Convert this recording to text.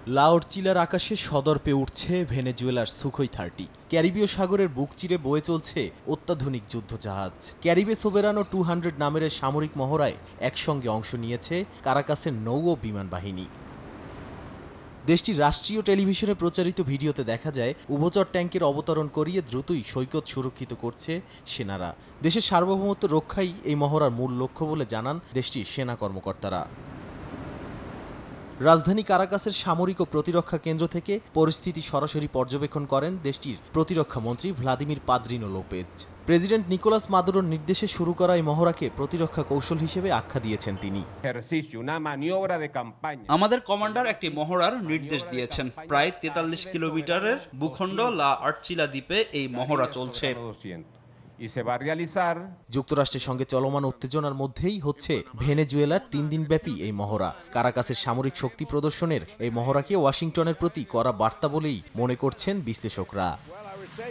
লাওরচিলার আকাশে সদর্পে উঠছে ভেনেজুয়েলার সুখোই 30। ক্যারিবীয় সাগরের বুক চিরে বয়ে চলছে অত্যাধুনিক যুদ্ধজাহাজ। ক্যারিবে সোবেরানো 200 নামের সামরিক মহড়ায় একসঙ্গে অংশ নিয়েছে কারাকাসের নৌ ও বিমান বাহিনী। দেশটির রাষ্ট্রীয় টেলিভিশনে প্রচারিত ভিডিওতে দেখা যায় উভচর ট্যাঙ্কের অবতরণ করিয়ে দ্রুতই সৈকত সুরক্ষিত করছে সেনারা। দেশের সার্বভৌমত্ব রক্ষাই এই মহড়ার মূল লক্ষ্য বলে জানান দেশটির সেনা কর্মকর্তারা। রাজধানী কারাকাসের সামরিক ও প্রতিরক্ষা কেন্দ্র থেকে পরিস্থিতি সরাসরি পর্যবেক্ষণ করেন দেশটির প্রতিরক্ষা মন্ত্রী Vladimir Padrino Lopez. President Nicolas মাদুরোর নির্দেশে শুরু করা এই মহড়াকে প্রতিরক্ষা কৌশল হিসেবে আখ্যা দিয়েছেন তিনি। আমাদের কমান্ডার একটি মহড়ার নির্দেশ দিয়েছেন। প্রায় 43 কিলোমিটারের ভূখণ্ড লা আর্চিলা দ্বীপে এই মহড়া চলছে। যুক্তরাষ্ট্রের সঙ্গে চলমান উত্তেজনার মধ্যেই হচ্ছে ভেনেজুয়েলার 3 দিনব্যাপী এই মহড়া। কারাকাসের সামরিক শক্তি প্রদর্শনের এই মহড়াকে ওয়াশিংটনের প্রতি কড়া বার্তা বলেই মনে করছেন বিশ্লেষকরা।